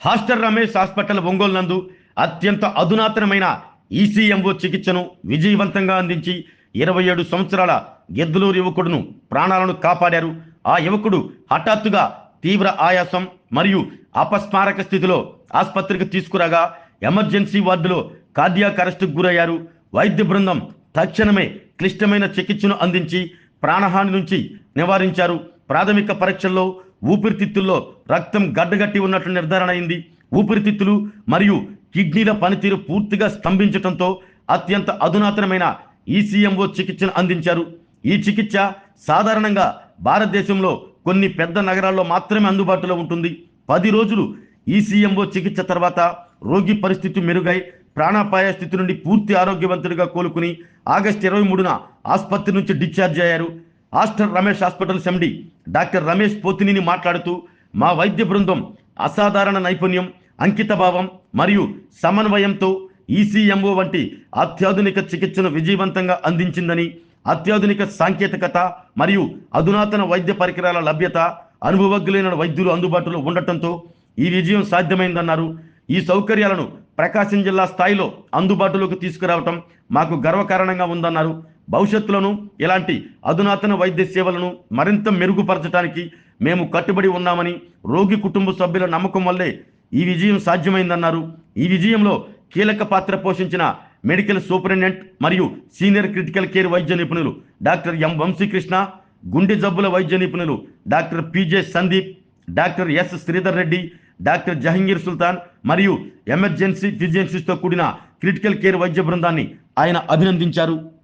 హాస్టర్ Ramesh hospital Ongole నందు అత్యంత అధునాతనమైన ఈసీఎంఓ చికిత్సను విజయవంతంగా అందించి 27 సంవత్సరాల గెద్దులూరు యువకుడును ప్రాణాలను కాపాడారు. ఆ యువకుడు హఠాత్తుగా తీవ్ర ఆయాసం మరియు అపస్మారక స్థితిలో ఆసుపత్రికి తీసుకురాగా ఎమర్జెన్సీ వార్డులో కార్డియాక్ అరెస్టుకు గురయ్యారు. వైద్య బృందం తక్షణమే క్లిష్టమైన చికిత్సను అందించి ప్రాణహాని నుంచి నివారించారు. ప్రాథమిక పరీక్షల్లో ఊపిరితిత్తుల్లో రక్తం గడ్డగట్టి ఉన్నట్లు నిర్ధారణ అయింది. ఊపిరితిత్తులు మరియు కిడ్నీల పనితీరు పూర్తిగా స్తంభించడంతో అత్యంత అధునాతనమైన ఈసీఎంఓ చికిత్సను అందించారు. ఈ చికిత్స సాధారణంగా భారతదేశంలో కొన్ని పెద్ద నగరాల్లో మాత్రమే అందుబాటులో ఉంటుంది. 10 రోజులు ఈసీఎంఓ చికిత్స తర్వాత రోగి పరిస్థితి మెరుగై ప్రాణాపాయ స్థితి నుండి పూర్తి ఆరోగ్యవంతుడిగా కోలుకుని ఆగస్టు 23న ఆసుపత్రి నుంచి డిశ్చార్జ్ అయ్యారు. Aster Ramesh hospitals MD doctor Ramesh Pothineni మాట్లాడుతూ, మా వైద్య బృందం అసాధారణ నైపుణ్యం, అంకితభావం మరియు సమన్వయంతో ఈసీఎంఓ వంటి అత్యాధునిక చికిత్సను విజయవంతంగా అందించిందని, అత్యాధునిక సాంకేతికత మరియు అధునాతన వైద్య పరికరాల లభ్యత, అనుభవజ్ఞులైన వైద్యులు అందుబాటులో ఉండటంతో ఈ విజయం సాధ్యమైందన్నారు. ఈ సౌకర్యాలను ప్రకాశం జిల్లా స్థాయిలో అందుబాటులోకి తీసుకురావటం మాకు గర్వకారణంగా ఉందన్నారు. భవిష్యత్తులోనూ ఇలాంటి అధునాతన వైద్య సేవలను మరింత మెరుగుపరచడానికి మేము కట్టుబడి ఉన్నామని, రోగి కుటుంబ సభ్యుల నమ్మకం వల్లే ఈ విజయం సాధ్యమైందన్నారు. ఈ విజయంలో కీలక పాత్ర పోషించిన మెడికల్ సూపరింటెండెంట్ మరియు సీనియర్ క్రిటికల్ కేర్ వైద్య నిపుణులు డాక్టర్ ఎం వంశీకృష్ణ, గుండె జబ్బుల వైద్య నిపుణులు doctor PJ Sandeep, doctor S Sridhar Reddy, doctor Jahangir Sultan మరియు ఎమర్జెన్సీ ఫిజిషియన్స్తో కూడిన క్రిటికల్ కేర్ వైద్య బృందాన్ని ఆయన అభినందించారు.